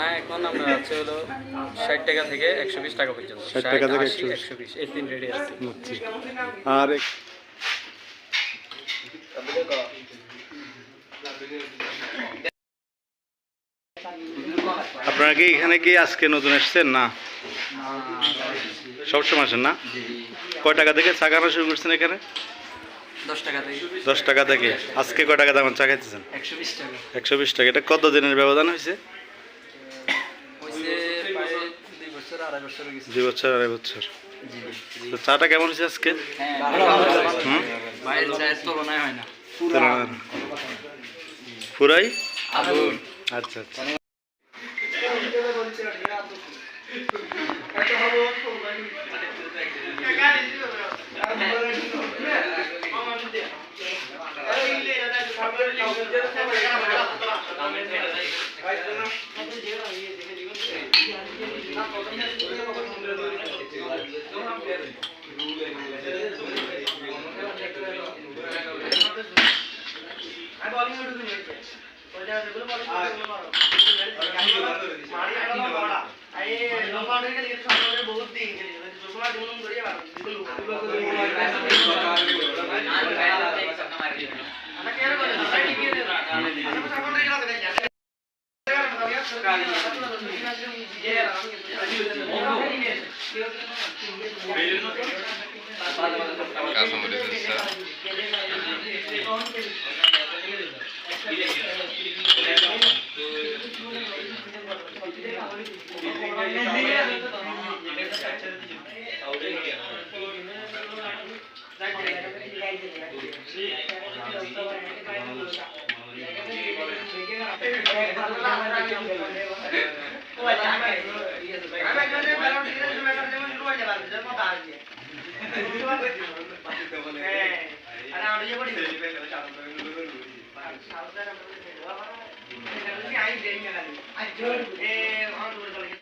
চা এখন আমরা আছে হলো 60 টাকা থেকে 120 টাকা পর্যন্ত। 60 টাকা থেকে 120 এই তিন রেডি আছে। আর আপনারা কি এখানে কি আজকে নতুন এসেছেন না সবসময় আসেন না? কয় টাকা থেকে চা খাওয়া শুরু করছেন এখানে? 10 টাকা থেকে। 10 টাকা থেকে। আজকে কয় টাকা দাম চা খাইতেছেন? 120 টাকা। 120 টাকা। এটা কত দিনের ব্যবধান হয়েছে? হইছে প্রায় 2 বছর 2.5 বছর হয়ে গেছে। 2 বছর 2.5 বছর। তো চাটা কেমন হয়েছে আজকে? হ্যাঁ ভালো। বাইরের চায়ের তুলনায় হয় না। পুরাই আগুন। আচ্ছা আচ্ছা।